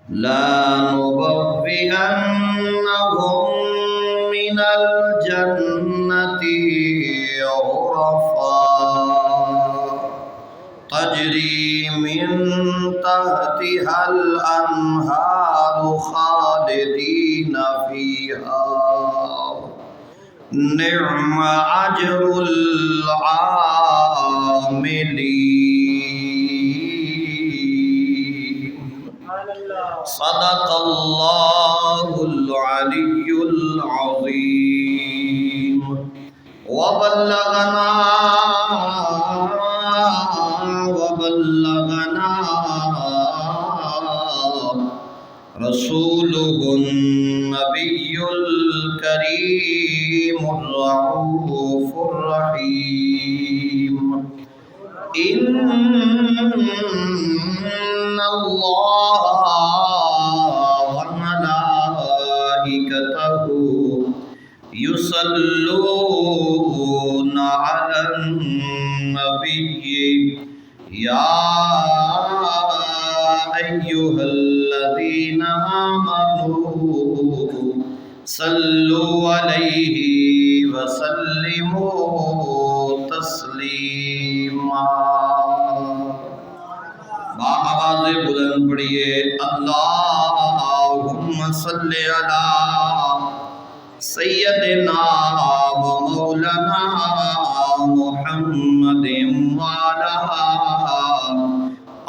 لَنُبَوِّئَنَّهُم مِّنَ الْجَنَّةِ غُرَفًا تَجْرِي مِن تَحْتِهَا الْأَنْهَارُ خَالِدِينَ فِيهَا نِعْمَ أَجْرُ الْعَامِلِينَ۔ صدق اللہ العلی العظیم وبلغنا رسولہ النبی الکریم الرؤوف الرحیم۔ ان اللہ یصلون علی النبی یا ایھا الذین آمنوا صلوا علیہ وسلموا تسلیما۔ بآواز بلند پڑھیے اللہم صلی علی سیدنا و مولانا محمد وعلی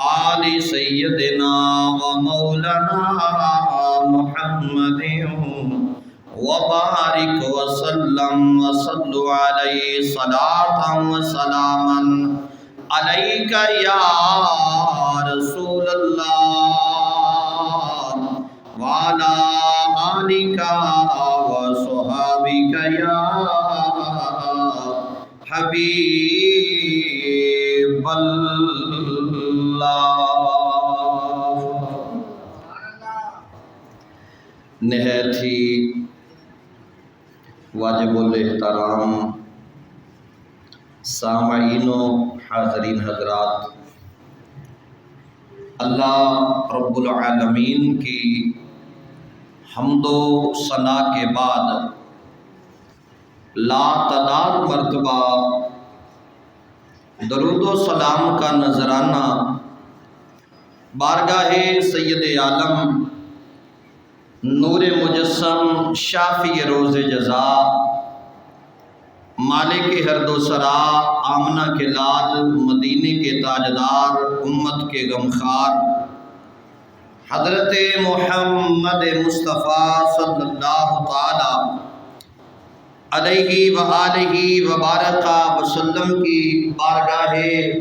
آل سیدنا و مولانا محمد وبارک وسلم وصلوا علیہ صلاۃ و سلاما علیک یا رسول اللہ وعلی آلک وصحابک یا حبیب اللہ۔ نہایت ہی واجب الاحترام سامعین و حاضرین حضرات، اللہ رب العالمین کی حمد و ثنا کے بعد لا تعداد مرتبہ درود و سلام کا نذرانہ بارگاہ سید عالم نور مجسم شافی روز جزا مالک ہرد و سرا آمنہ کے لال مدینے کے تاجدار امت کے غمخوار حضرت محمد مصطفیٰ صلی اللہ تعالی علیہ وآلہ وبارک وسلم کی بارگاہ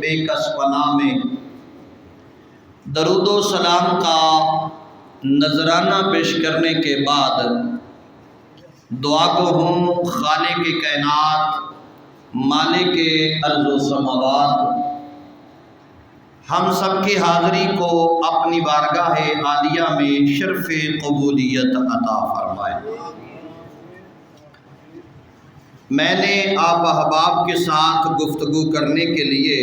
بے کس پناہ میں درود و سلام کا نذرانہ پیش کرنے کے بعد دعا کو ہوں خالق کائنات مالک ارض و سماوات ہم سب کی حاضری کو اپنی بارگاہ عالیہ میں شرف قبولیت عطا فرمائے۔ میں نے آپ احباب کے ساتھ گفتگو کرنے کے لیے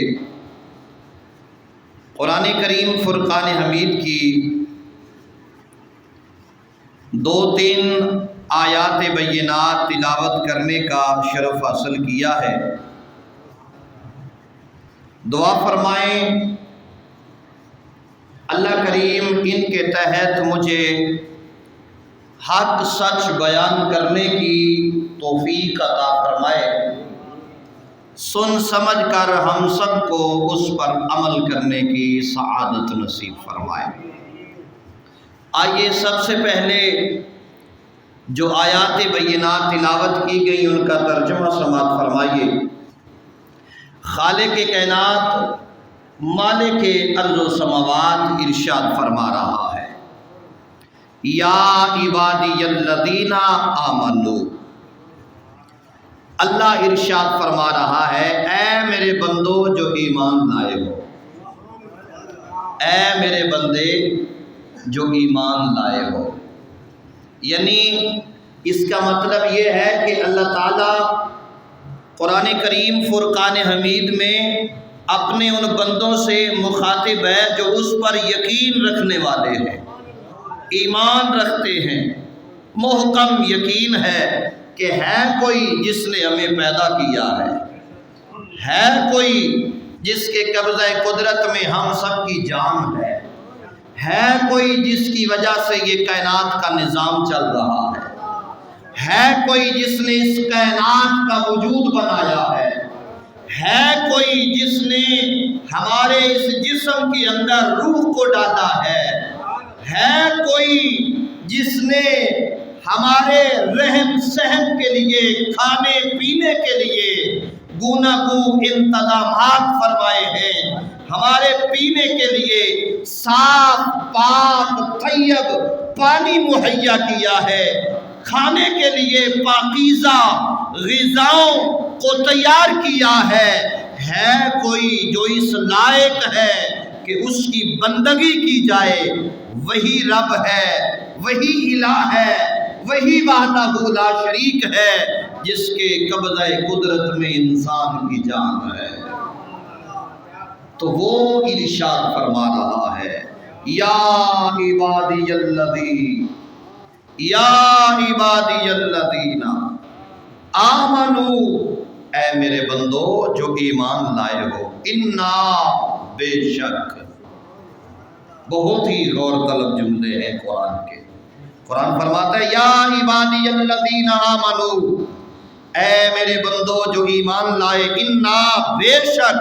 قرآن کریم فرقان حمید کی 2-3 آیات بینات تلاوت کرنے کا شرف حاصل کیا ہے۔ دعا فرمائیں اللہ کریم ان کے تحت مجھے حق سچ بیان کرنے کی توفیق عطا فرمائے، سن سمجھ کر ہم سب کو اس پر عمل کرنے کی سعادت نصیب فرمائے۔ آئیے سب سے پہلے جو آیات بینات تلاوت کی گئی ان کا ترجمہ سماعت فرمائیے۔ خالق کائنات مالک ارض و سماوات ارشاد فرما رہا ہے یا عبادی الذین آمنو۔ اللہ ارشاد فرما رہا ہے اے میرے بندو جو ایمان لائے ہو، اے میرے بندے جو ایمان لائے ہو۔ یعنی اس کا مطلب یہ ہے کہ اللہ تعالیٰ قرآن کریم فرقان حمید میں اپنے ان بندوں سے مخاطب ہے جو اس پر یقین رکھنے والے ہیں۔ ایمان رکھتے ہیں، محکم یقین ہے کہ ہے کوئی جس نے ہمیں پیدا کیا ہے کوئی جس کے قبضہ قدرت میں ہم سب کی جان ہے کوئی جس کی وجہ سے یہ کائنات کا نظام چل رہا ہے کوئی جس نے اس کائنات کا وجود بنایا ہے کوئی جس نے ہمارے اس جسم کے اندر روح کو ڈالا ہے کوئی جس نے ہمارے رہن سہن کے لیے، کھانے پینے کے لیے گوناگو انتظامات فرمائے ہیں، ہمارے پینے کے لیے صاف پاک طیب پانی مہیا کیا ہے، کھانے کے لیے پاکیزہ غذاؤں کو تیار کیا ہے کوئی جو اس لائق ہے کہ اس کی بندگی کی جائے، وہی رب ہے، وہی الہ ہے، وہی وحدہ لا شریک ہے جس کے قبضہ قدرت میں انسان کی جان ہے۔ تو وہ ارشاد فرما رہا ہے، یا عبادی الذین آمنو، اے میرے بندو جو ایمان لائے ہو، انا، بے شک، بہت ہی غور طلب جملے ہیں قرآن کے۔ قرآن فرماتا ہے یا عبادی الذین آمنو، اے میرے بندو جو ایمان لائے، انا، بے شک،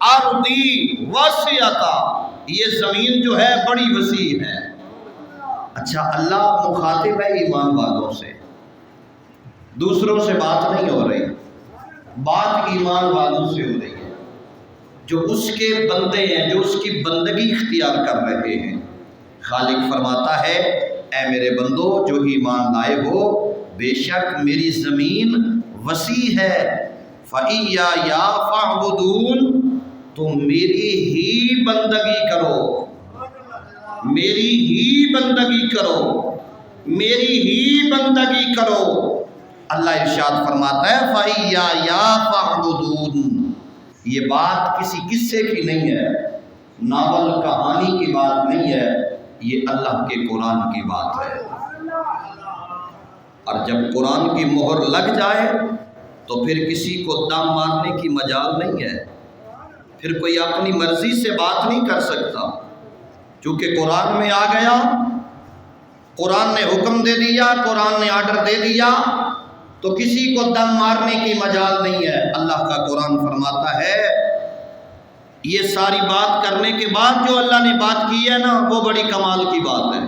ارضی وسعتا، یہ زمین جو ہے بڑی وسیع ہے۔ اچھا، اللہ مخاطب ہے ایمان والوں سے، دوسروں سے بات نہیں ہو رہی، بات ایمان والوں سے ہو رہی ہے جو اس کے بندے ہیں، جو اس کی بندگی اختیار کر رہے ہیں۔ خالق فرماتا ہے اے میرے بندو جو ایمان لائے ہو، بے شک میری زمین وسیع ہے، فَإِيَّايَ فَاعْبُدُونِ، تم میری ہی بندگی کرو، میری ہی بندگی کرو، میری ہی بندگی کرو۔ اللہ ارشاد فرماتا ہے فَإِيَّايَ فَاعْبُدُونِ، یہ بات کسی قصے کی نہیں ہے، ناول کہانی کی بات نہیں ہے، یہ اللہ کے قرآن کی بات ہے۔ اور جب قرآن کی مہر لگ جائے تو پھر کسی کو دم مارنے کی مجال نہیں ہے، پھر کوئی اپنی مرضی سے بات نہیں کر سکتا، چونکہ قرآن میں آ گیا، قرآن نے حکم دے دیا، قرآن نے آرڈر دے دیا، تو کسی کو دم مارنے کی مجال نہیں ہے۔ اللہ کا قرآن فرماتا ہے یہ ساری بات کرنے کے بعد جو اللہ نے بات کی ہے نا، وہ بڑی کمال کی بات ہے۔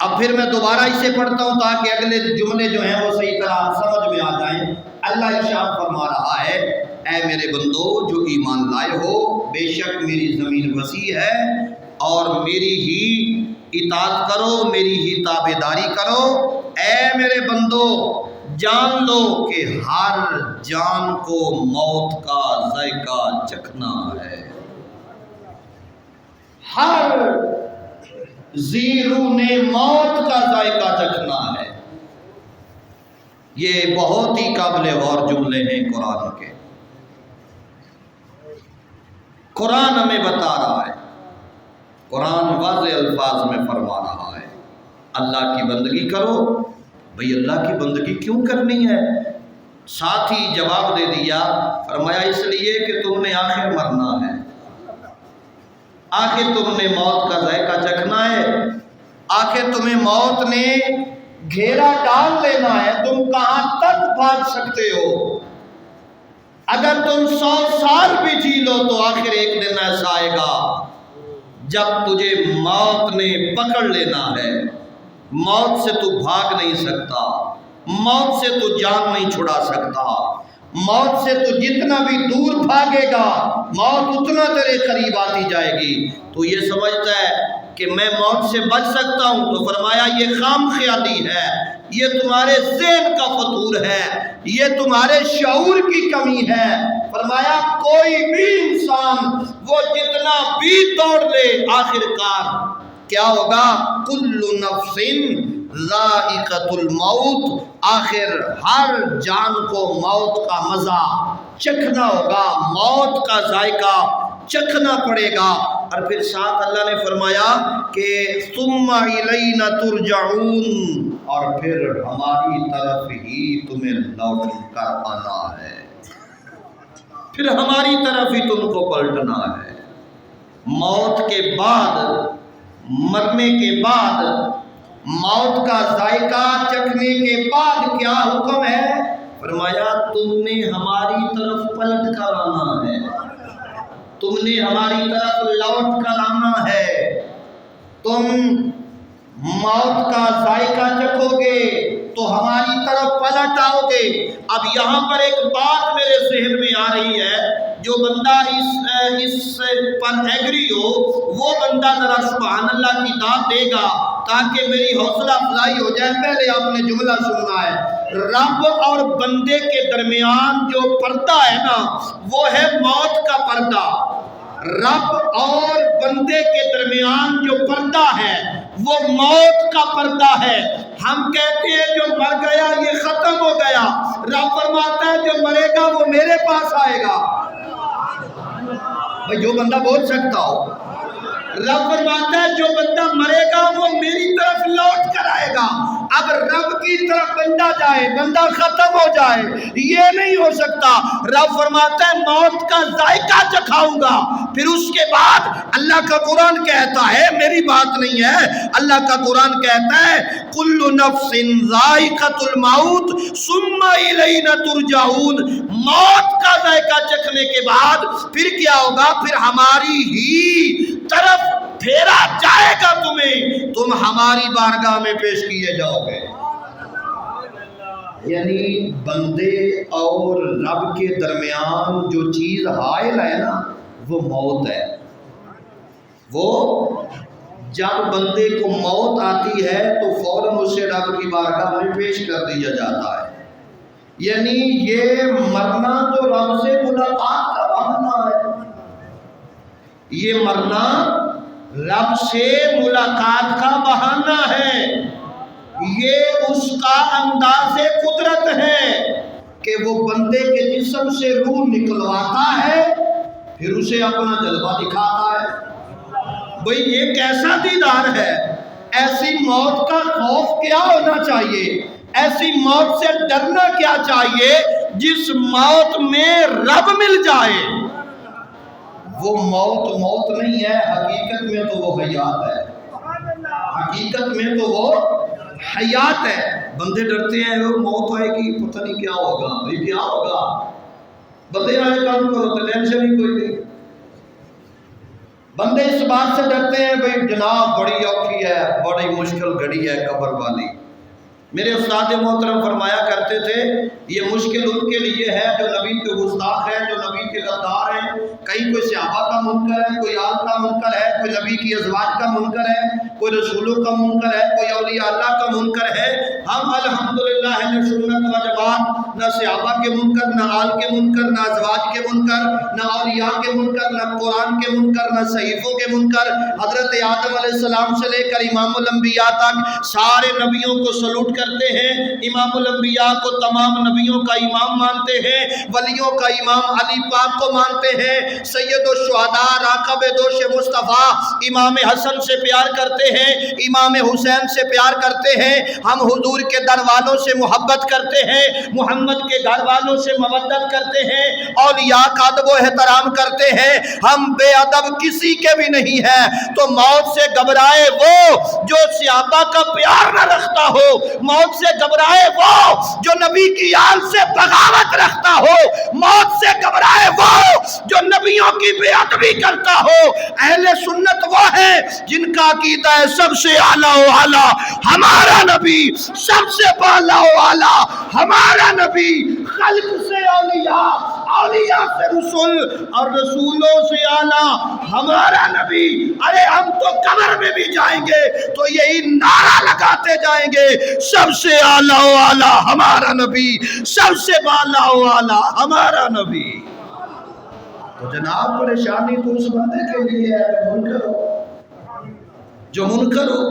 اب پھر میں دوبارہ اسے پڑھتا ہوں تاکہ اگلے جملے جو ہیں وہ صحیح طرح سمجھ میں آ جائیں۔ اللہ ارشاد فرما رہا ہے اے میرے بندو جو ایمان لائے ہو، بے شک میری زمین وسیع ہے اور میری ہی اطاعت کرو، میری ہی تابعداری کرو۔ اے میرے بندو جان لو کہ ہر جان کو موت کا ذائقہ چکھنا ہے، ہر ذی روح نے موت کا ذائقہ چکھنا ہے۔ یہ بہت ہی قابل غور جملے ہیں قرآن کے۔ قرآن ہمیں بتا رہا ہے، قرآن واضح الفاظ میں فرما رہا ہے اللہ کی بندگی کرو۔ بھئی اللہ کی بندگی کیوں کرنی ہے؟ ساتھ ہی جواب دے دیا، فرمایا اس لیے کہ تم نے آخر مرنا ہے، آخر تم نے موت کا ذائقہ چکھنا ہے، آخر تمہیں موت نے گھیرا ڈال لینا ہے۔ تم کہاں تک بھاگ سکتے ہو؟ اگر تم 100 سال بھی جی لو تو آخر ایک دن ایسا آئے گا جب تجھے موت نے پکڑ لینا ہے۔ موت سے تو بھاگ نہیں سکتا، موت سے تو جان نہیں چھڑا سکتا، موت سے تو جتنا بھی دور بھاگے گا موت اتنا تیرے قریب آتی جائے گی۔ تو یہ سمجھتا ہے کہ میں موت سے بچ سکتا ہوں، تو فرمایا یہ خام خیالی ہے، یہ تمہارے ذہن کا فطور ہے، یہ تمہارے شعور کی کمی ہے۔ فرمایا کوئی بھی انسان وہ جتنا بھی دوڑ لے آخر کار کیا ہوگا؟ کل نفس ذائقۃ الموت، آخر ہر جان کو موت کا مزہ چکھنا ہوگا، موت کا ذائقہ چکھنا پڑے گا۔ اور پھر ساتھ اللہ نے فرمایا کہ ثم الینا ترجعون، اور پھر ہماری طرف ہی تمہیں لوٹ کر آنا ہے، پھر ہماری طرف ہی تم کو پلٹنا ہے۔ موت کے بعد، مرنے کے بعد، موت کا ذائقہ چکھنے کے بعد کیا حکم ہے؟ فرمایا تم نے ہماری طرف پلٹ کر آنا ہے، تم نے ہماری طرف لوٹ کر آنا ہے، تم موت کا ذائقہ چکھو گے تو ہماری طرف پلٹ آؤ گے۔ اب یہاں پر ایک بات میرے ذہن میں آ رہی ہے، جو بندہ اس پر ایگری ہو وہ بندہ ذرا سبحان اللہ کی داد دے گا تاکہ میری حوصلہ افزائی ہو جائے۔ پہلے آپ نے جملہ سننا ہے، رب اور بندے کے درمیان جو پردہ ہے نا وہ ہے موت کا پردہ۔ رب اور بندے کے درمیان جو پردہ ہے وہ موت کا پردہ ہے۔ ہم کہتے ہیں جو مر گیا یہ ختم ہو گیا، رب فرماتا ہے جو مرے گا وہ میرے پاس آئے گا۔ بھئی جو بندہ بول سکتا ہو، رب فرماتا ہے جو بندہ مرے گا وہ میری طرف لوٹ کر آئے گا۔ اب رب کی طرف بندہ جائے، بندہ ختم ہو جائے، یہ نہیں ہو سکتا۔ رب فرماتا ہے موت کا ذائقہ چکھاؤں گا، پھر اس کے بعد اللہ کا قرآن کہتا ہے، میری بات نہیں ہے، اللہ کا قرآن کہتا ہے کل نفس ذائقۃ الموت ثم الینا ترجعون۔ موت کا ذائقہ چکھنے کے بعد پھر کیا ہوگا؟ پھر ہماری ہی طرف پھیرا جائے گا تمہیں، تم ہماری بارگاہ میں پیش کیے جاؤ گے۔ یعنی بندے اور رب کے درمیان جو چیز حائل ہے نا وہ موت ہے۔ وہ جب بندے کو موت آتی ہے تو فوراً اسے رب کی بارگاہ میں پیش کر دیا جاتا ہے۔ یعنی یہ مرنا تو رب سے ملاقات کا بہانہ ہے، یہ مرنا رب سے ملاقات کا بہانہ ہے، یہ اس کا انداز قدرت ہے کہ وہ بندے کے جسم سے روح نکلواتا ہے پھر اسے اپنا جلوہ دکھاتا ہے۔ بھئی یہ کیسا دیدار ہے؟ ایسی موت کا خوف کیا ہونا چاہیے؟ ایسی موت سے ڈرنا کیا چاہیے جس موت میں رب مل جائے؟ وہ موت نہیں ہے، حقیقت میں تو وہ حیات ہے، حقیقت میں تو وہ حیات ہے۔ بندے ڈرتے ہیں وہ موت آئے گی پتہ نہیں کیا ہوگا، بھئی کیا ہوگا؟ بندے والے کام کرو تو ٹینشن ہی کوئی نہیں۔ بندے اس بات سے ڈرتے ہیں بھئی جناب بڑی اوکھی ہے، بڑی مشکل گھڑی ہے قبر والی۔ میرے استاد محترم فرمایا کرتے تھے یہ مشکل ان کے لیے ہے جو نبی کے گستاخ ہیں، جو نبی کے غدار ہیں۔ کہیں کوئی صحابہ کا منکر ہے، کوئی آل کا منکر ہے، کوئی نبی کی ازواج کا منکر ہے، کوئی رسولوں کا منکر ہے، کوئی اولیاء اللہ کا منکر ہے۔ ہم الحمدللہ اہل سنت و جماعت نہ صحابہ کے منکر، نہ آل کے منکر، نہ ازواج کے منکر، نہ اولیاء کے منکر، نہ قرآن کے منکر، نہ صحیفوں کے منکر۔ حضرت آدم علیہ السلام سے لے کر امام الانبیاء تک سارے نبیوں کو سلوٹ کرتے ہیں۔ امام الانبیاء کو تمام نبیوں کا امام مانتے ہیں، ولیوں کا امام علی پاک کو مانتے ہیں، سید الشہداء راکب دوش مصطفیٰ امام حسن سے پیار کرتے ہیں، امام حسین سے پیار کرتے ہیں۔ ہم حضور کے در والوں سے محبت کرتے ہیں، محمد کے گھر والوں سے مودت کرتے ہیں، اولیاء کا ادب و احترام کرتے ہیں۔ ہم بے ادب کسی کے بھی نہیں ہیں۔ تو موت سے گھبرائے وہ جو صحابہ کا پیار نہ رکھتا ہو، موت سے گھبرائے وہ جو نبی کی آل سے بغاوت رکھتا ہو، موت سے گھبرائے وہ جو نبیوں کی بے ادبی کرتا ہو۔ اہل سنت وہ ہیں جن کا عقیدہ ہے سب سے اعلیٰ و اعلیٰ ہمارا نبی، سب سے بالا و اعلیٰ ہمارا نبی، خلق سے اولیاء، اولیاء سے رسول اور رسولوں سے اعلیٰ ہمارا نبی۔ ارے ہم تو قبر میں بھی جائیں گے تو یہی نعرہ لگاتے جائیں گے، سب سے اعلیٰ و اعلیٰ ہمارا نبی، سب سے بالا و اعلیٰ ہمارا نبی۔ تو جناب پریشانی تو اس بندے کے لیے ہے جو منکر ہو۔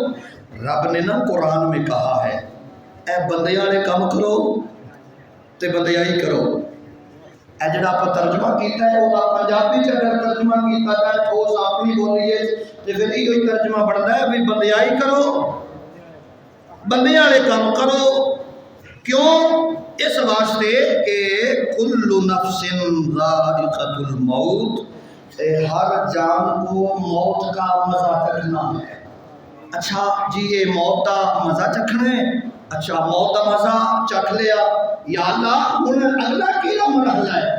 رب نے نا قرآن میں کہا ہے اے بندیاں نے کام کرو تے بندیائی کرو، اے جڑا آپ ترجمہ کیتا ہے وہ پنجابی چ اگر ترجمہ کیتا جائے ٹھوس اپنی بولی ہے تے پھر یہ ترجمہ بنتا ہے بھی بندیائی کرو، بندے والے کام کرو۔ کیوں؟ اس واسطے کہ کل نفس ذائقۃ الموت، ہر جان کو موت کا مزہ چکھنا ہے۔ اچھا جی یہ موت کا مزہ چکھنا ہے، اچھا موت کا مزہ چکھ لیا، یا اللہ ہن اگلا کیڑا مرحلہ ہے،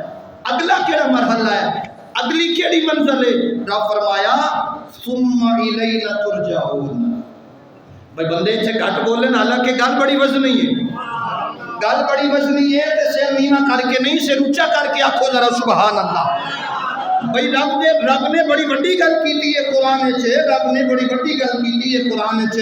اگلا کیڑا مرحلہ ہے، اگلی کیڑی منزل ہے؟ رب فرمایا ثم الینا ترجعون۔ بھائی بندے سے گھٹ بولن، حالانکہ گل بڑی وزنی ہے، گل بڑی وزنی ہے تے سر نیواں کر کے نہیں، سر اونچا کر کے آکھو ذرا سبحان اللہ۔ بھائی رب نے بڑی وڈی گل کیتی ہے قرآن وچ، رب نے بڑی وڈی گل کیتی ہے قرآن وچ۔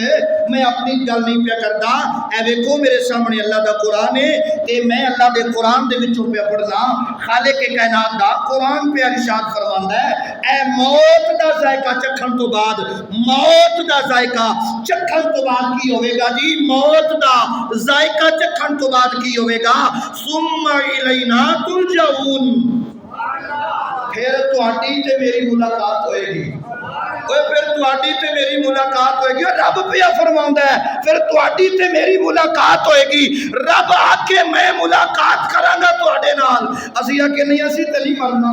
میں اپنی گل نہیں پیا کردا، اے ویکھو میرے سامنے اللہ دا قرآن ہے تے میں اللہ دے قرآن دے وچوں پیا پڑھنا۔ خالق کائنات دا قرآن پہ ارشاد فرماندا ہے اے موت دا ذائقہ چکھن تو بعد، موت دا ذائقہ چکھن تو بعد کی ہوے گا جی؟ موت دا ذائقہ چکھن تو بعد کی ہوے گا؟ ثم الینا ترجعون۔ پھر تہاڈی تے میری ملاقات ہوئے گی، پھر تہاڈی تے میری ملاقات ہوئے گی۔ رب پیا فرماوندا ہے پھر تہاڈی تے میری ملاقات ہوئے گی۔ رب آکے میں ملاقات کراں گا تہاڈے نال، اسی آکے نہیں اسی تے نہیں مرنا،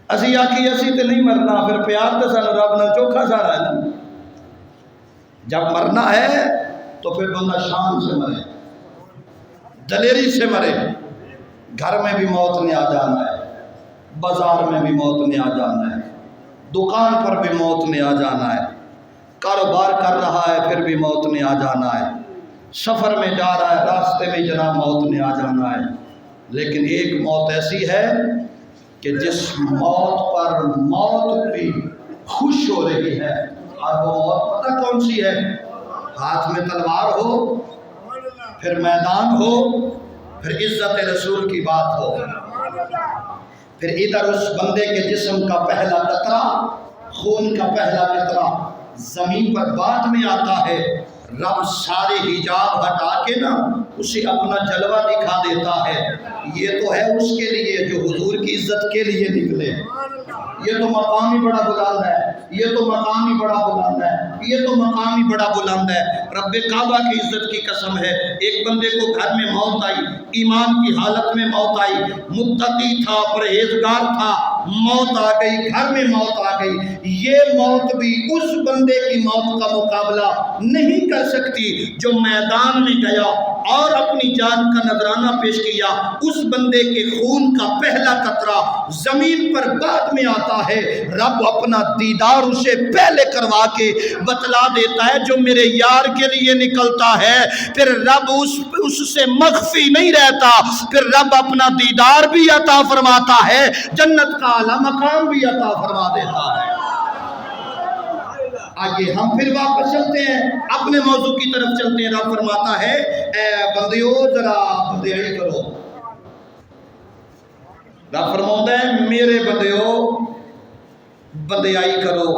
اسی آکھی اسی تے نہیں مرنا، پھر پیار تے سانو رب نال چوکھا سارا ہے نا۔ جب مرنا ہے تو پھر بندہ شان سے مرے، دلیری سے مرے۔ گھر میں بھی موت نے آ جانا ہے، بازار میں بھی موت نے آ جانا ہے، دکان پر بھی موت نے آ جانا ہے، کاروبار کر رہا ہے پھر بھی موت نے آ جانا ہے، سفر میں جا رہا ہے راستے میں جناب موت نے آ جانا ہے۔ لیکن ایک موت ایسی ہے کہ جس موت پر موت بھی خوش ہو رہی ہے، اور وہ موت پتہ کون سی ہے؟ ہاتھ میں تلوار ہو، پھر میدان ہو، پھر عزت رسول کی بات ہو، پھر ادھر اس بندے کے جسم کا پہلا قطرہ، خون کا پہلا قطرہ زمین پر بعد میں آتا ہے۔ رب سارے حجاب ہٹا کے نا اسے اپنا جلوہ دکھا دیتا ہے۔ یہ تو ہے اس کے لیے جو حضور کی عزت کے لیے نکلے، یہ تو مقام ہی بڑا بلند ہے، یہ تو مقام ہی بڑا بلند ہے، یہ تو مقام ہی بڑا بلند ہے۔ رب کعبہ کی عزت کی قسم ہے، ایک بندے کو گھر میں موت آئی، ایمان کی حالت میں موت آئی، متقی تھا، پرہیزگار تھا، موت آ گئی، گھر میں موت آ گئی۔ یہ موت بھی اس بندے کی موت کا مقابلہ نہیں کر سکتی جو میدان میں گیا اور اپنی جان کا نذرانہ پیش کیا۔ اس بندے کے خون کا پہلا قطرہ زمین پر بعد میں آتا ہے، رب اپنا دیدار اسے پہلے کروا کے بتلا دیتا ہے جو میرے یار کے لیے نکلتا ہے پھر رب اس سے مخفی نہیں رہتا، پھر رب اپنا دیدار بھی عطا فرماتا ہے، جنت کا اعلیٰ مقام بھی عطا فرما دیتا ہے۔ آگے ہم پھر واپس چلتے ہیں، اپنے موضوع کی طرف چلتے ہیں۔ رب فرماتا ہے اے بندیو ذرا بندیائی کرو۔ رب فرماتا ہے میرے بندیو بندیائی کرو،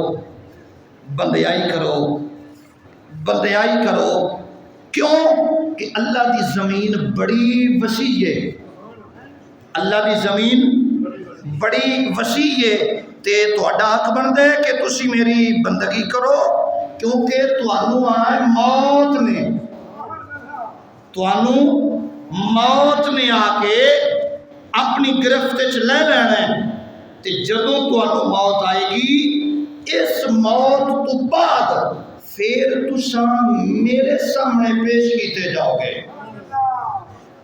بندیائی کرو، بندیائی کرو۔ کیوں؟ کہ اللہ دی زمین بڑی وسیع ہے، اللہ دی زمین بڑی وسیع ہے، تے تہاڈا حق بندا ہے کہ تسی میری بندگی کرو، کیونکہ تانوں آئے موت نے، تانوں موت نے آ کے اپنی گرفت وچ لے لینا ہے، تے جدوں تانوں موت آئے گی، اس موت تو بعد پھر تساں میرے سامنے پیش کیتے جاؤ گے۔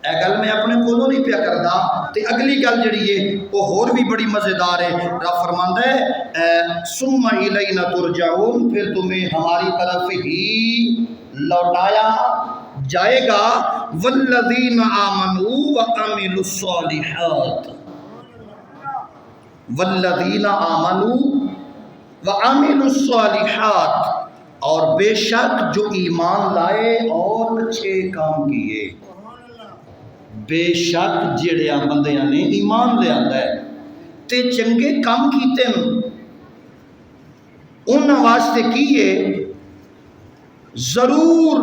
اے گل میں اپنے کولوں نہیں پیا کردا، تے اگلی گل جڑی ہے وہ ہور بھی بڑی مزیدار ہے۔ رب فرماندا ہے ثم الینا ترجعون، پھر تمہیں ہماری طرف ہی لوٹایا جائے گا۔ والذین آمنوا وعملوا الصالحات، والذین آمنوا وعملوا الصالحات، اور بے شک جو ایمان لائے اور اچھے کام کیے، بے شک جڑیا بندیاں نے ایمان لے آندا ہے تے چنگے کام کیتے ہیں، انہاں واسطے کیے ضرور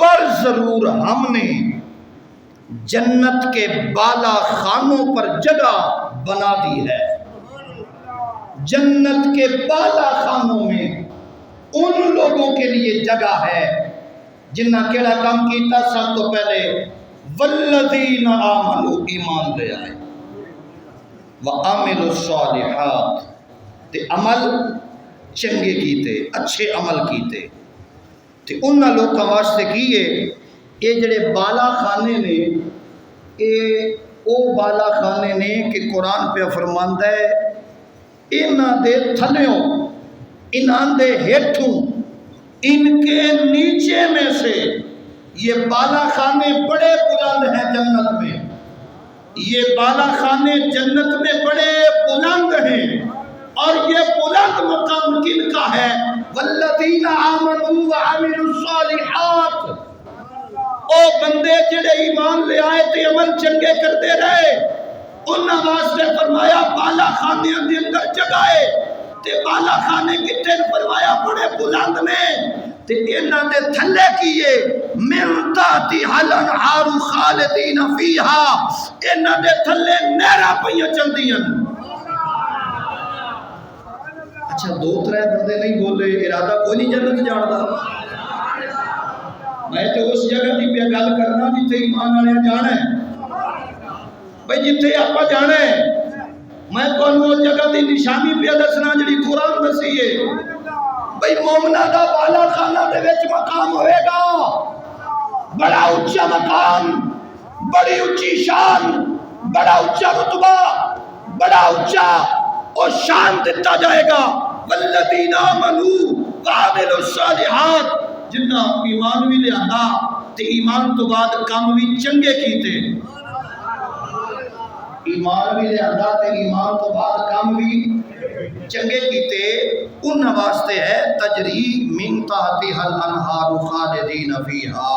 بر ضرور ہم نے جنت کے بالا خانوں پر جگہ بنا دی ہے۔ جنت کے بالا خانوں میں ان لوگوں کے لیے جگہ ہے جنہ کیڑا کام کیتا سب تو پہلے والذین آمنوا ایمان لے آئے وعملوا الصالحات تے عمل چنگے کیتے اچھے عمل کیتے تے انہاں لوکاں واسطے کیے یہ جڑے بالا خانے نے او بالا خانے نے کہ قرآن پہ فرماندا ہے انہاں دے تھلیوں انہاں دے ہیٹھوں ان کے نیچے میں سے یہ بالا خانے بڑے بلند ہیں جنت میں، یہ بالا خانے جنت میں بڑے بلند ہیں، اور یہ بلند مقام کن کا ہے؟ والذین آمنوا وعملوا الصالحات، او بندے جڑے ایمان لے آئے تے عمل چنگے کرتے رہے انہاں واسطے فرمایا بالا خانے دے اندر جگہ ہے تے بالا خانے کتے فرمایا بڑے بلند نے تے انہاں دے تھلے کیے من تحتھا الانہار خالدین فیہا، انہاں دے تھلے نہراں پئیاں چلدیاں۔ اچھا دو ترے بندے نہیں بولے، ارادہ کوئی نہیں جنت جاندا؟ میں تو اس جگہ دی پہ گل کرنا جتھے ایمان والے جانا ہے بھئی، جتھے آپ جانا ہے میں تمہیں اس جگہ دی نشانی پہ دسنا جڑی قرآن دسی ہے بھئی مومنہ دا بالا خانہ دے وچ مقام ہوئے گا، بڑا اونچا مقام، بڑی اونچی شان، بڑا اونچا رتبہ، بڑا اونچا اور شان دیتا جائے گا۔ والذین آمنوا وعملوا الصالحات، جنہ ایمان بھی لے آتا تے ایمان تو بعد کام بھی چنگے کیتے، ایمان بھی لے آتا تے ایمان تو بعد کام بھی چنگے کیتے، ان واسطے ہے تجری من تحتھا الانہار خالدین فیہا،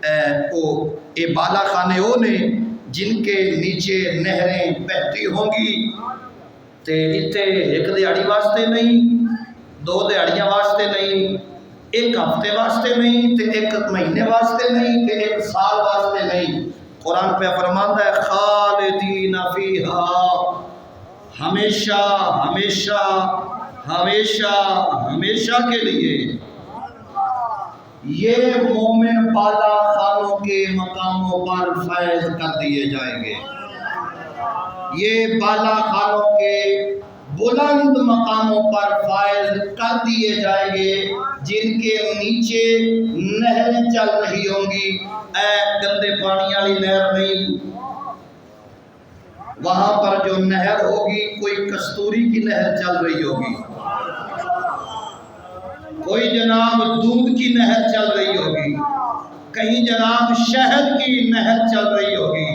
اے بالا خانے وہ نے جن کے نیچے نہریں بہتی ہوں گی تے اتنے ایک دیہڑی واسطے نہیں، دو دیہڑیاں واسطے نہیں، ایک ہفتے واسطے نہیں تے ایک مہینے واسطے نہیں تے ایک سال واسطے نہیں، قرآن پہ فرماتا ہے خالدین فیہا، ہمیشہ ہمیشہ ہمیشہ ہمیشہ کے لیے یہ مومن بالا خانوں کے مقاموں پر فائز کر دیے جائیں گے، یہ بالا خانوں کے بلند مقاموں پر فائز کر دیے جائیں گے جن کے نیچے نہریں چل رہی ہوں گی، اے گندے پانی والی نہر نہیں، وہاں پر جو نہر ہوگی کوئی کستوری کی نہر چل رہی ہوگی، کوئی جناب دودھ کی نہر چل رہی ہوگی، کہیں جناب شہد کی نہر چل رہی ہوگی،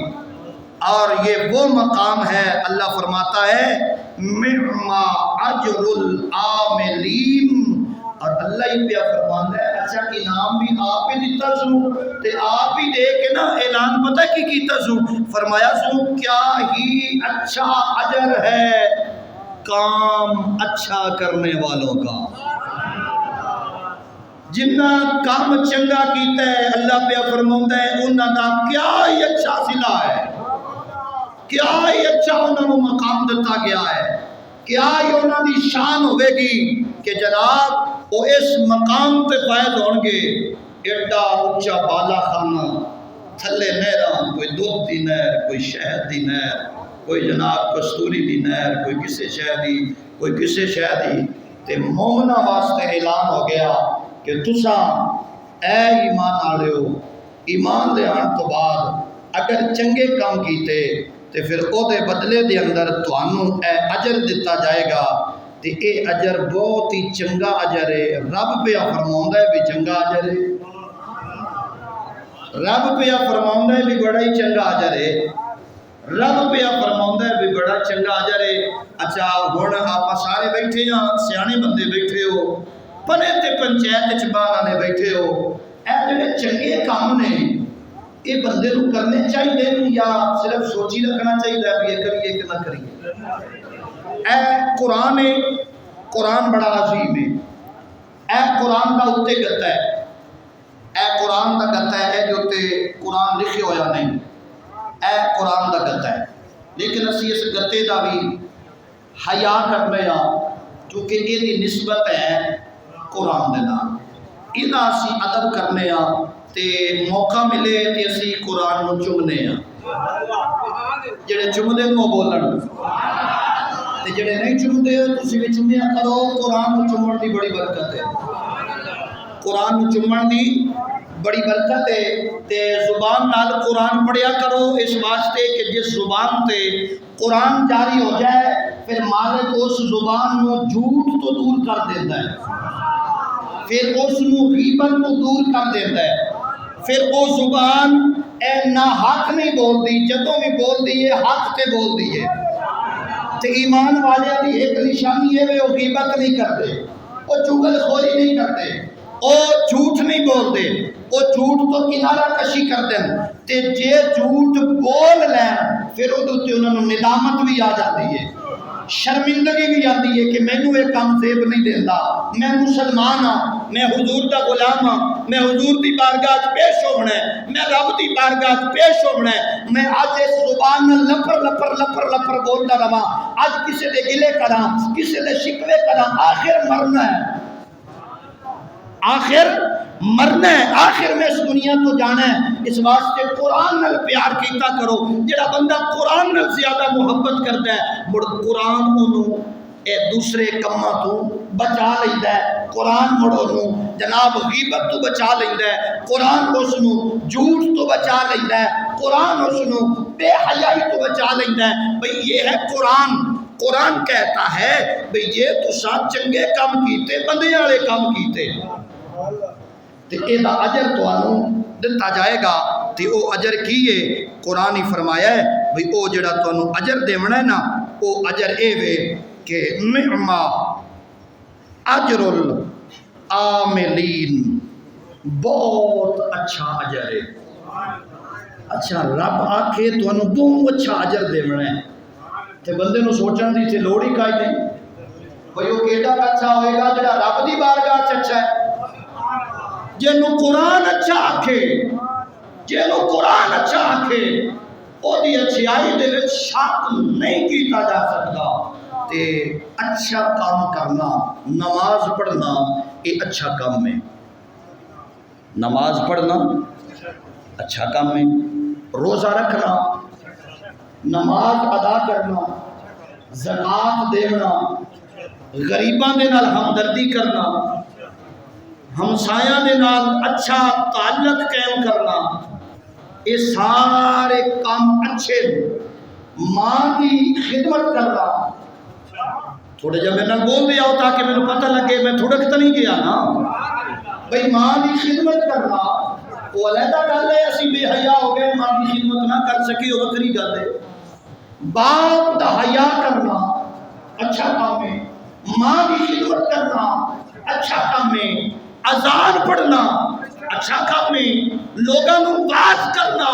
اور یہ وہ مقام ہے اللہ فرماتا ہے مما اجر العاملین، اور اللہ ہی پہ فرماتا ہے اچھا انعام بھی آپ ہی دیتا سو تے آپ ہی دے کے نا اعلان پتہ کی کیتا سو، فرمایا سو کیا ہی اچھا اجر ہے کام اچھا کرنے والوں کا، جنہ کام چنگا کیتا ہے اللہ پہ فرماتا ہے انہاں دا کیا ہی اچھا صلہ ہے، کیا ہی اچھا انہوں نے مقام دیتا گیا ہے، کیا ہی انہوں دی شان ہوئے گی کہ جناب وہ اس مقام پہ فائز ہوں گے، ایڈا اونچا بالا خانہ، تھلے نہراں، کوئی دودھ دی نہر، کوئی شہد دی نہر، کوئی جناب کستوری دی نہر، کوئی کسے شہد دی، کوئی کسے شہد دی، تے مومنہ واسطے اعلان ہو گیا کہ تساں اے ایمان آلے ہو، ایمان لے آن تو بعد اگر چنگے کام کیتے تے پھر او دے بدلے دے اندر تانوں اے اجر دیتا جائے گا، تے اے اجر بہت ہی چنگا اجر ہے، رب پہ فرماؤندا ہے بھی چنگا اجر ہے، رب پہ فرماؤندا ہے بھی بڑا ہی چنگا اجر ہے، رب پہ فرماؤندا ہے بھی بڑا چنگا اجر ہے۔ اچھا ہن آپ سارے بیٹھے ہاں، سیانے بندے بیٹھے ہو، پنے تے پنچایت وچ باہر بیٹھے ہو، اے جڑے چنگے کام نے یہ بندے کو کرنے چاہیے یا صرف سوچی رکھنا چاہیے بھی یہ کریے کہ نہ کریے؟ اے قرآن ہے، قرآن بڑا عظیم ہے، اے قرآن کا اتنے گتا ہے، اے قرآن کا گتا ہے جو تے قرآن لکھے ہویا نہیں، اے قرآن دا گتا ہے، لیکن اسی اس گتے دا بھی حیا کرنے کیونکہ یہ نسبت ہے قرآن دے نال، یہ اسی ادب کرنے تے موقع ملے تے اسی قرآن نو چومنے جڑے چومدے نو بولن تے جڑے نہیں چومدے تسی بھی چومیا کرو۔ قرآن نو چومن دی بڑی برکت ہے، قرآن نو چومن دی بڑی برکت ہے تے زبان نال قرآن پڑھیا کرو، اس واسطے کہ جس زبان تے قرآن جاری ہو جائے پھر مالک اس زبان نو جھوٹ تو دور کر دیتا ہے، پھر اس نو غیبت تو دور کر دیتا ہے، پھر وہ زبان نہ حق نہیں بول دی، جدوں بھی بول دی ہے حق تے بول دی ہے۔ تے ایمان والے دی ایک نشانی ہے وہ غیبت نہیں کرتے، وہ چغل خوری نہیں کرتے، وہ جھوٹ نہیں بولتے، وہ جھوٹ تو کنارہ کشی کر دیں تے جے جھوٹ بول لیں پھر وہ دوتے انہوں نے ندامت بھی آ جاتی ہے، شرمندگی بھی آتی ہے کہ میں نو ایک کام زیب نہیں دیتا، میں مسلمان ہاں، میں حضور دا غلام ہاں، میں حضور دی بارگاہ پیش ہونا ہے، میں رب دی بارگاہ پیش ہونا ہے، میں آج اس زبان میں لپر لپر لپر لپر بولتا رہا، آج کسی دے گلے کراں، کسی دے شکوے کراں، آخر مرنا ہے، آخر مرنا ہے، آخر میں اس دنیا تو جانا ہے۔ اس واسطے قرآن نال پیار کیتا کرو، جڑا بندہ قرآن نال زیادہ محبت کرتا ہے مڑ قرآن انہوں دوسرے کماں تو بچا لیتا ہے، قرآن مڑ انہوں جناب غیبت تو بچا لیتا ہے، قرآن اس نو جھوٹ تو بچا لیتا ہے، قرآن اس نو بے حیائی تو بچا لیتا ہے۔ بھئی یہ ہے قرآن، قرآن کہتا ہے بھئی یہ تو ساتھ چنگے کام کیتے، بندے والے کام کیتے تے ایدہ اجر تو آنوں دتا جائے گا، تے او اجر کیے قرآن ہی فرمایا ہے بھئی او جڑا تو آنوں اجر دے منا ہے نا، او اجر اے وے کہ نعمہ اجر العاملین، بہت اچھا اجر ہے۔ اچھا رب آکھے تو آنوں دوں اچھا اجر دے منا ہے تے بندے نو سوچن دی تے لوڑی کائی نہیں، بھئی وہ کیڑا اچھا ہوئے گا جڑا رب دی بارگاہ اچھا ہے، جنہوں قرآن اچھا آکھے، جنہوں قرآن اچھا آکھے او دی اچھائی دے وچ شک نہیں کیتا جا سکتا۔ تے اچھا کام کرنا، نماز پڑھنا یہ اچھا کام ہے، نماز پڑھنا اچھا کام ہے، روزہ رکھنا، نماز ادا کرنا، زکوٰۃ دینا، غریباں دے نال ہمدردی کرنا، ہمسایاں دے نال اچھا تعلق قائم کرنا، یہ سارے کام اچھے، ماں کی خدمت کرنا، تھوڑے جب میں نہ بول دیا ہو تاکہ میں نے پتہ لگے میں تھوڑک تو نہیں گیا نا، بھئی ماں کی خدمت کرنا وہ علیحدہ گل ہے، اسی بے حیا ہو گئے ماں کی خدمت نہ کر سکے وہ وکری گل ہے، باپ دا حیا کرنا اچھا کام ہے، ماں کی خدمت کرنا اچھا کام ہے، اذان پڑھنا اچھا کام ہے، لوگاں نو واعظ کرنا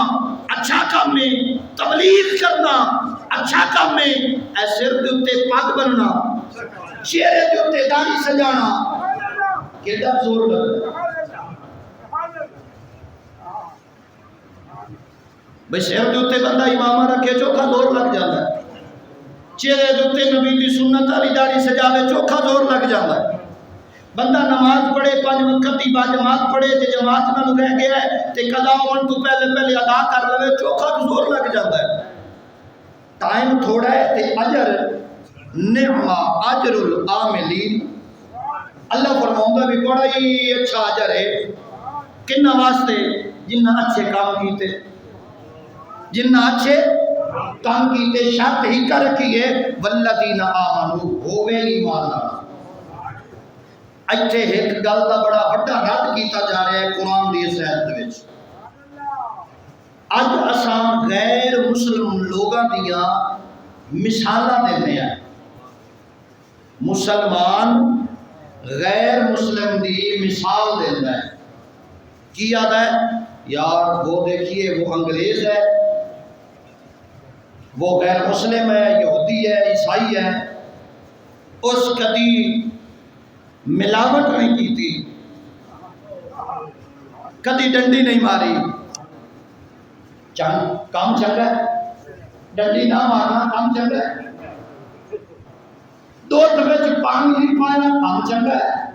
اچھا کام ہے، تبلیغ کرنا اچھا کام ہے، اے سر دے اتے پگ بننا، چہرے دے اتے داڑھی سجانا، کیڑا زور لگتا بھئی سر دے اتے بندہ امامہ رکھے چوکھا زور لگ جاتا ہے، چہرے دے اتے نبی دی سنت والی داڑھی سجاوے چوکھا زور لگ جاتا ہے، بندہ نماز پڑھے 5 وقت کی باجماعت پڑھے تے جماعت نہ رہ گیا ہے تے قضا ہون تو پہلے ادا کر لے چوکھا زور لگ جاتا ہے، ٹائم تھوڑا ہے تے اجر نعمہ اجر العاملین، اللہ فرماؤں بھی بڑا ہی اچھا اجر ہے کنہ واسطے جنہ اچھے کام کیتے، جنہ اچھے کام کیتے، شرط ہی کر رکھی ہے والذین آمنوا ہوئے ایمان لانا۔ ایتھے ایک گل دا بڑا بڑا رد کیتا جا رہا ہے قرآن دی اس آیت وچ، اج اساں غیر مسلم لوگاں دیاں مثالاں دیندے ہیں، مسلمان غیر مسلم دی مثال دیتا ہے، کی یاد ہے یار وہ دیکھیے وہ انگریز ہے، وہ غیر مسلم ہے، یہودی ہے، عیسائی ہے، اس کدی ملاوٹ نہیں کی تھی، کدی ڈنڈی نہیں ماری، کام چنگا ہے، ڈنڈی نہ مارنا کام چنگا ہے، دودھ وچ پانی نہیں پایا کام چنگا ہے،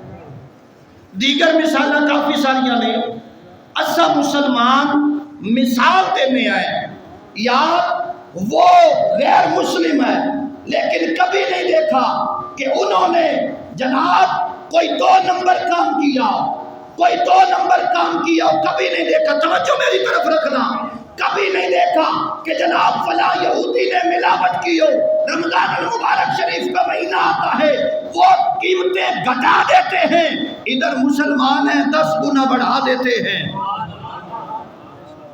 دیگر مثالیں کافی ساریاں نے۔ اسا مسلمان مثال دینے آئے، یا وہ غیر مسلم ہے لیکن کبھی نہیں دیکھا کہ انہوں نے جناب کوئی 2 نمبر کام کیا، کوئی 2 نمبر کام کیا، کبھی نہیں دیکھا، توجہ میری طرف رکھنا، کبھی نہیں دیکھا کہ جناب فلاں یہودی نے ملاوٹ کی ہو، رمضان المبارک شریف کا مہینہ آتا ہے وہ قیمتیں گھٹا دیتے ہیں، ادھر مسلمان ہیں 10 گنا بڑھا دیتے ہیں۔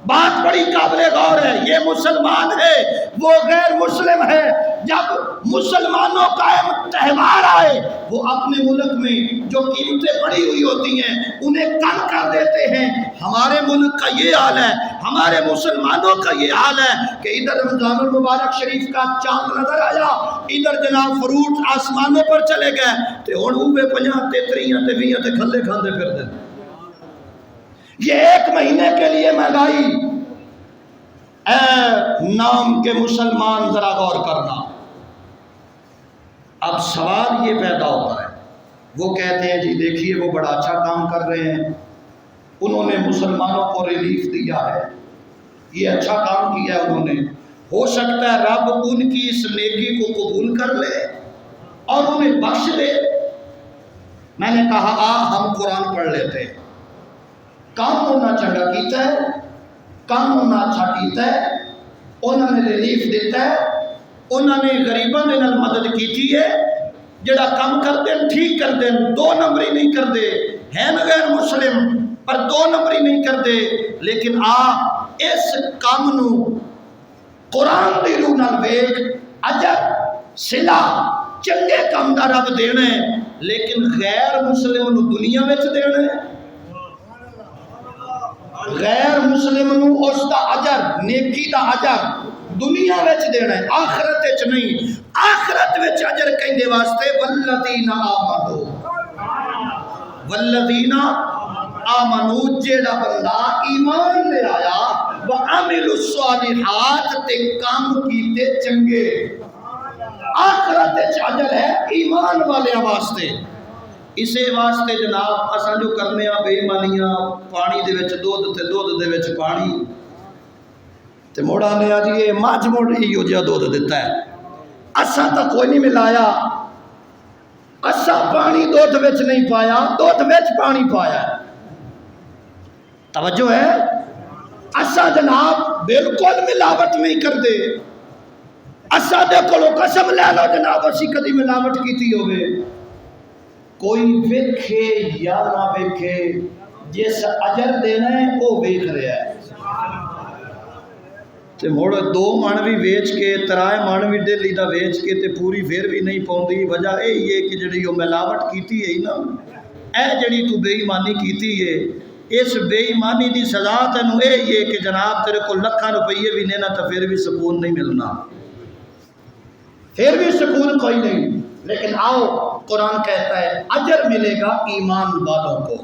بات بڑی قابل غور ہے، یہ مسلمان ہے وہ غیر مسلم ہے۔ جب مسلمانوں کا تہوار آئے وہ اپنے ملک میں جو قیمتیں بڑھی ہوئی ہوتی ہیں انہیں کم کر دیتے ہیں۔ ہمارے ملک کا یہ حال ہے، ہمارے مسلمانوں کا یہ حال ہے کہ ادھر رمضان المبارک شریف کا چاند نظر آیا، ادھر جناب فروٹ آسمانوں پر چلے گئے تے ہن اوے 50 تے 30 تے 20 تے کھلے کھاندے پھر دے۔ یہ 1 مہینے کے لیے مہنگائی، اے نام کے مسلمان ذرا غور کرنا۔ اب سوال یہ پیدا ہوتا ہے، وہ کہتے ہیں جی دیکھیے وہ بڑا اچھا کام کر رہے ہیں، انہوں نے مسلمانوں کو ریلیف دیا ہے، یہ اچھا کام کیا ہے انہوں نے، ہو سکتا ہے رب ان کی اس نیکی کو قبول کر لے اور انہیں بخش دے۔ میں نے کہا ہم قرآن پڑھ لیتے ہیں، کام ہونا چنگا کیتا ہے، کام ہونا اچھا کیتا ہے، انہوں نے ریلیف دیتا ہے، انہوں نے غریباں دے نال مدد کیتی ہے، جڑا کام کر دیں ٹھیک کر دیں، 2 نمبری نہیں کر دے، ہیں غیر مسلم پر 2 نمبری نہیں کر دے، لیکن اس کام نو قرآن دی روح نال ویکھ، اجر صلہ چنگے کام دا رب دینا ہے، لیکن غیر مسلم نو دنیا وچ دینا ہے، غیر مسلم نو اس دا اجر، نیکی دا اجر دنیا وچ دینا ہے، آخرت وچ نہیں۔ آخرت وچ اجر کہندے واسطے والذین آمنو، والذین آمنو جیڑا بندہ ایمان لے آیا وعملوا الصالحات تے کام کیتے چنگے، آخرت وچ اجر ہے ایمان والے واسطے۔ اسے واسطے جناب اساں جو کرنے بے ایمانیاں، پانی دے وچ دودھ تے دودھ دے وچ پانی تے موڑا نے جی یہ مجھ موڑ ایو جہا دودھ دیتا ہے، اساں تا کوئی نہیں ملایا، اساں پانی دودھ وچ نہیں پایا، دودھ وچ پانی پایا، توجہ ہے، اساں جناب بالکل ملاوٹ نہیں کر دے، اساں دے کولوں قسم لے لو جناب اسی کدی ملاوٹ کیتی ہوئے، کوئی ویکھے یا نہ ویکھے جس اجر دینا ہے وہ ویکھ رہا ہے، تے مڑ 2 من بھی ویچ کے 3 من بھی ڈیلی دا ویچ کے تے پوری پھر بھی نہیں پاؤندی، وجہ یہی ہے کہ جڑی وہ ملاوٹ کیتی ہے نا، اے جڑی تو بے ایمانی کیتی ہے، اس بے ایمانی دی سزا تینوں یہی ہے کہ جناب تیرے کو لکھاں روپیے بھی لینا تو پھر بھی سکون نہیں ملنا، پھر بھی سکون کوئی نہیں۔ لیکن آؤ قرآن کہتا ہے اجر ملے گا ایمان والوں کو،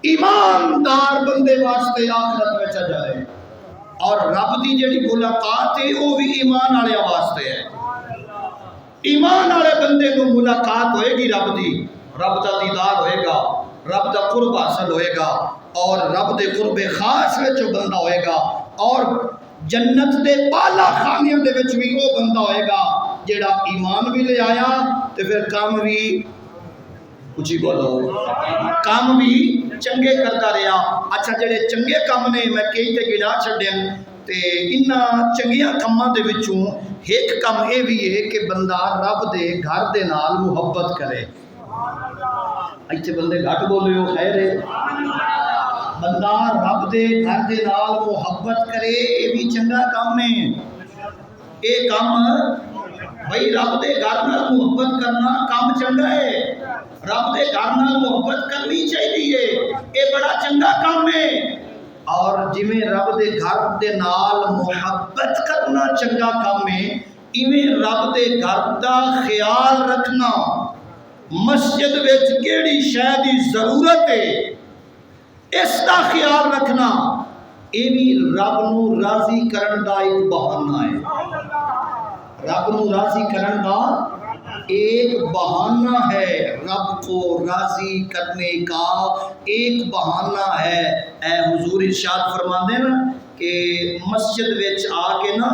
ایماندار بندے واسطے آخرت میں اجر ہے، اور رب دی جڑی ملاقات ہے وہ بھی ایمان والے واسطے ہے، ایمان والے بندے کو ملاقات ہوئے گی رب دی، رب دا دیدار ہوئے گا، رب دا قرب حاصل ہوئے گا، اور رب دے قرب خاص وچ بندہ ہوئے گا، اور جنت دے بالا خانیوں دے وچ بھی وہ بندہ ہوئے گا جیڑا ایمان بھی لے آیا تے پھر کام بھی کچھ ہی بولو کام بھی چنگے کرتا رہا۔ اچھا جڑے چنگے کام نے میں کئی تے گنا چھڈے تے انہاں چنگیاں کاماں دے وچوں ایک کام یہ بھی ہے کہ بندہ رب دے گھر دے نال محبت کرے، ایتھے بندے گھٹ بولے ہو خیر ہے، بندہ رب دے گھر دے نال محبت کرے، یہ بھی چنگا کام ہے، یہ کام بھائی رب دے گھر نال محبت کرنا کام چنگا ہے، رب دے گھر نال محبت کرنی چاہیے، یہ بڑا چنگا کام ہے، اور جویں رب دے گھر دے نال محبت کرنا چنگا کام ہے، ایویں رب دے گھر دا خیال رکھنا، مسجد وچ کیڑی شے دی ضرورت ہے اس دا خیال رکھنا، یہ بھی رب نو راضی کرن دا ایک بہانہ ہے، رب نو راضی کرن دا ایک بہانہ ہے، رب کو راضی کرنے کا ایک بہانہ ہے۔ اے حضور ارشاد فرماندے نا کہ مسجد وچ آ کے نا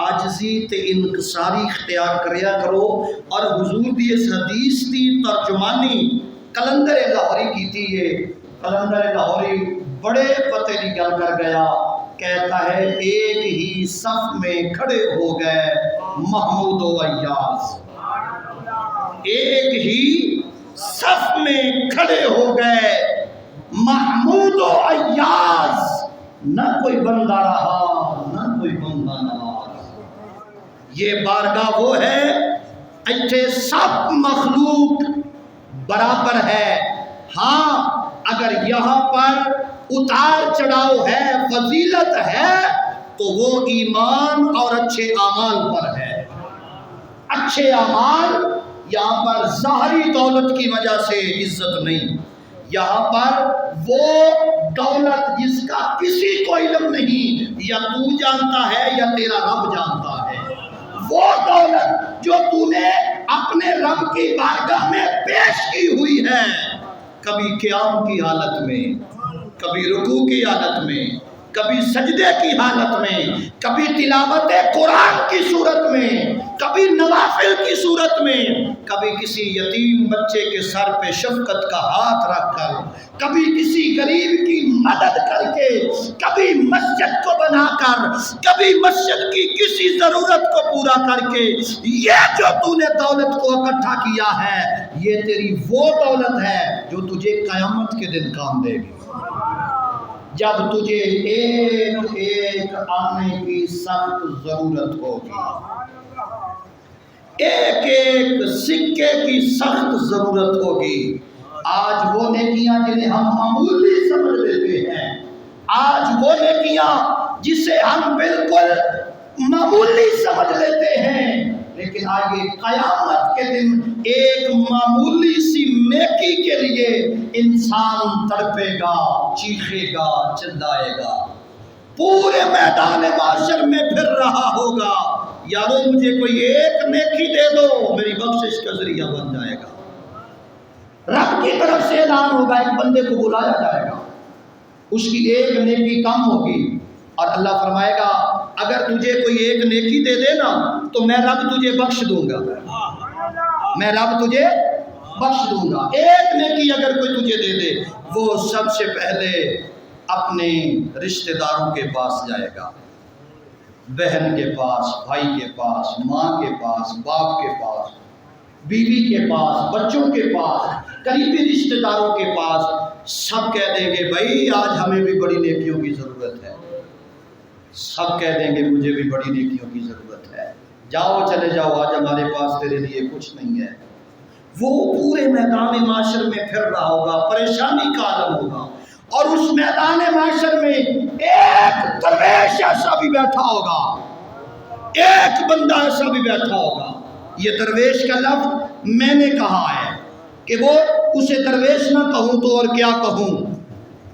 عاجزی تے انکساری اختیار کریا کرو، اور حضور دی اس حدیث دی ترجمانی کلندر لاہوری کیتی ہے۔ کلندر لاہوری بڑے پتے کی گل کر گیا، کہتا ہے ایک ہی صف میں کھڑے ہو گئے محمود و ایاز، ایک ہی صف میں کھڑے ہو گئے محمود و ایاز، نہ کوئی بندہ رہا نہ کوئی بندہ نواز۔ یہ بارگاہ وہ ہے ایتھے سب مخلوق برابر ہے، ہاں اگر یہاں پر اتار چڑھاؤ ہے، فضیلت ہے، تو وہ ایمان اور اچھے اعمال پر ہے۔ اچھے اعمال یہاں پر ظاہری دولت کی وجہ سے عزت نہیں، یہاں پر وہ دولت جس کا کسی کو علم نہیں، یا تو جانتا ہے یا تیرا رب جانتا ہے، وہ دولت جو تو نے اپنے رب کی بارگاہ میں پیش کی ہوئی ہے، کبھی قیام کی حالت میں، کبھی رکوع کی حالت میں، کبھی سجدے کی حالت میں، کبھی تلاوت قرآن کی صورت میں، کبھی نوافل کی صورت میں، کبھی کسی یتیم بچے کے سر پہ شفقت کا ہاتھ رکھ کر، کبھی کسی غریب کی مدد کر کے، کبھی مسجد کو بنا کر، کبھی مسجد کی کسی ضرورت کو پورا کر کے، یہ جو تو نے دولت کو اکٹھا کیا ہے، یہ تیری وہ دولت ہے جو تجھے قیامت کے دن کام دے گی، جب تجھے ایک ایک آنے کی سخت ضرورت ہوگی، ایک ایک سکے کی سخت ضرورت ہوگی۔ آج وہ نیکیاں جنہیں ہم معمولی سمجھ لیتے ہیں، آج وہ نیکیاں جسے ہم بالکل معمولی سمجھ لیتے ہیں، لیکن آگے قیامت کے دن ایک معمولی سی نیکی کے لیے انسان تڑپے گا، چیخے گا، چلائے گا، پورے میدان معاشر میں پھر رہا ہوگا، یارو مجھے کوئی ایک نیکی دے دو، میری بخشش کا ذریعہ بن جائے گا۔ رب کی طرف سے اعلان ہوگا، ایک بندے کو بلایا جائے گا، اس کی ایک نیکی کم ہوگی، اور اللہ فرمائے گا اگر تجھے کوئی ایک نیکی دے دے نا تو میں رب تجھے بخش دوں گا، میں رب تجھے بخش دوں گا۔ ایک نیکی اگر کوئی تجھے دے دے، وہ سب سے پہلے اپنے رشتہ داروں کے پاس جائے گا، بہن کے پاس، بھائی کے پاس، ماں کے پاس، باپ کے پاس، بیوی کے پاس، بچوں کے پاس، قریبی رشتہ داروں کے پاس، سب کہہ دیں گے بھائی آج ہمیں بھی بڑی نیکیوں کی ضرورت ہے، سب کہہ دیں گے مجھے بھی بڑی نیکیوں کی ضرورت ہے، جاؤ چلے جاؤ، آج ہمارے پاس تیرے لیے کچھ نہیں ہے۔ وہ پورے میدان معاشر میں پھر رہا ہوگا، پریشانی کا عالم ہوگا، اور اس میدان معاشر میں ایک درویش ایسا بھی بیٹھا ہوگا، ایک بندہ ایسا بھی بیٹھا ہوگا۔ یہ درویش کا لفظ میں نے کہا ہے کہ وہ اسے درویش نہ کہوں تو اور کیا کہوں،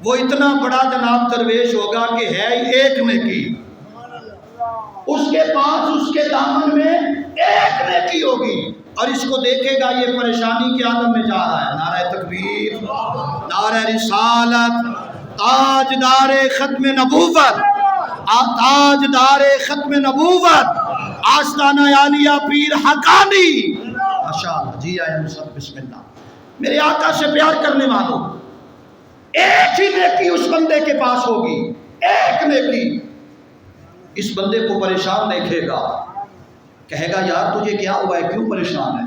وہ اتنا بڑا جناب درویش ہوگا کہ ہے ایک نیکی، اس کے پاس اس کے دامن میں ایک نیکی ہوگی، اور اس کو دیکھے گا یہ پریشانی کے عالم میں جا رہا ہے۔ نعرہ تکبیر، نعرہ رسالت، تاجدار ختم نبوت، تاجدار ختم نبوت، آستانہ عالیہ پیر حقانی، ماشاءاللہ، جی آئے سب بسم اللہ۔ میرے آقا سے پیار کرنے والوں، ایک ہی نیکی اس بندے کے پاس ہوگی، ایک نیکی۔ اس بندے کو پریشان دیکھے گا، کہے گا یار تجھے کیا ہوا ہے، کیوں پریشان ہے؟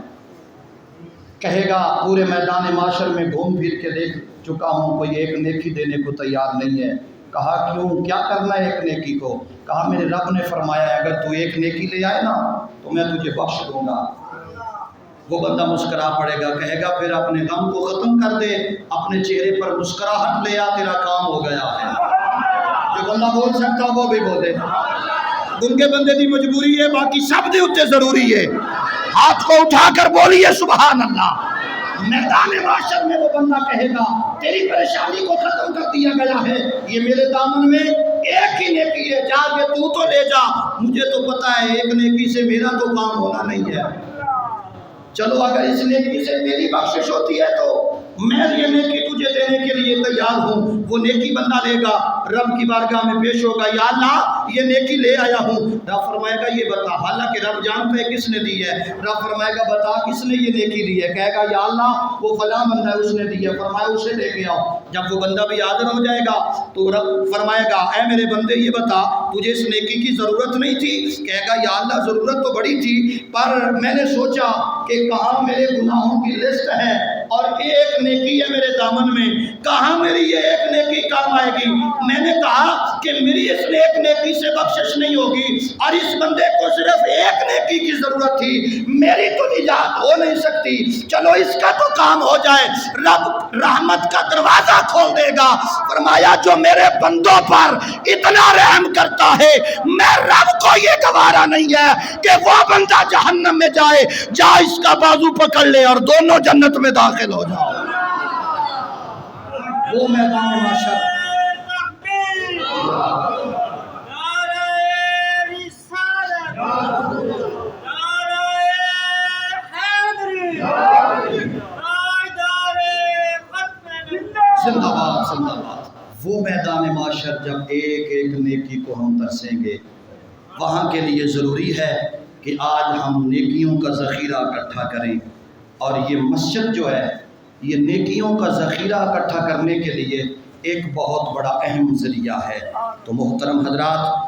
کہے گا پورے میدان معاشر میں گھوم پھر کے دیکھ چکا ہوں، کوئی ایک نیکی دینے کو تیار نہیں ہے۔ کہا کیوں، کیا کرنا ہے ایک نیکی کو؟ کہا میرے رب نے فرمایا ہے اگر تو ایک نیکی لے آئے نا تو میں تجھے بخش دوں گا۔ وہ بندہ مسکرا پڑے گا، کہے گا پھر اپنے غم کو ختم کر دے، اپنے چہرے پر مسکراہٹ لے آ، تیرا کام ہو گیا ہے۔ جو بندہ بول سکتا وہ بھی بولے، ان کے بندے دی مجبوری ہے، باقی سب دے اتے ضروری ہے۔ ہاتھ کو اٹھا کر بولیے سبحان اللہ۔ میدان معاشر میں وہ بندہ کہے گا تیری پریشانی کو ختم کر دیا گیا ہے، یہ میرے دامن میں ایک ہی نیکی ہے، جا کے تو لے جا، مجھے تو پتا ہے ایک نیکی سے میرا تو کام ہونا نہیں ہے، چلو اگر اس نیکی سے تیری بخشش ہوتی ہے تو میں یہ نیکی تجھے دینے کے لیے تیار ہوں۔ وہ نیکی بندہ لے گا، رب کی بارگاہ میں پیش ہوگا، یا اللہ یہ نیکی لے آیا ہوں۔ رب فرمائے گا یہ بتا، حالانکہ رب جانتا ہے کس نے دی ہے، رب فرمائے گا بتا کس نے یہ نیکی دی ہے، کہے گا یا اللہ وہ فلاں بندہ ہے اس نے دی ہے، فرمایا اسے لے کے آؤ۔ جب وہ بندہ بھی حاضر ہو جائے گا تو رب فرمائے گا اے میرے بندے یہ بتا تجھے اس نیکی کی ضرورت نہیں تھی، کہے گا یا اللہ ضرورت تو بڑی تھی، پر میں نے سوچا کہ کہاں میرے گناہوں کی لسٹ ہے اور ایک نیکی ہے میرے دامن میں، کہاں میری یہ ایک نیکی کام آئے گی۔ میں نے کہا کہ میری اس ایک نیکی سے بخشش نہیں ہوگی، اور اس بندے کو صرف ایک نیکی کی ضرورت تھی، میری تو نجات ہو نہیں سکتی، چلو اس کا تو کام ہو جائے۔ رب رحمت کا دروازہ کھول دے گا، فرمایا جو میرے بندوں پر اتنا رحم کرتا ہے میں رب کو یہ گوارا نہیں ہے کہ وہ بندہ جہنم میں جائے، جا اس کا بازو پکڑ لے اور دونوں جنت میں داخل ہو جاؤ۔ وہ میدان محشر زندہ باد زندہ باد، وہ میدان معاشر جب ایک ایک نیکی کو ہم ترسیں گے، وہاں کے لیے ضروری ہے کہ آج ہم نیکیوں کا ذخیرہ اکٹھا کریں، اور یہ مسجد جو ہے یہ نیکیوں کا ذخیرہ اکٹھا کرنے کے لیے ایک بہت بڑا اہم ذریعہ ہے۔ تو محترم حضرات،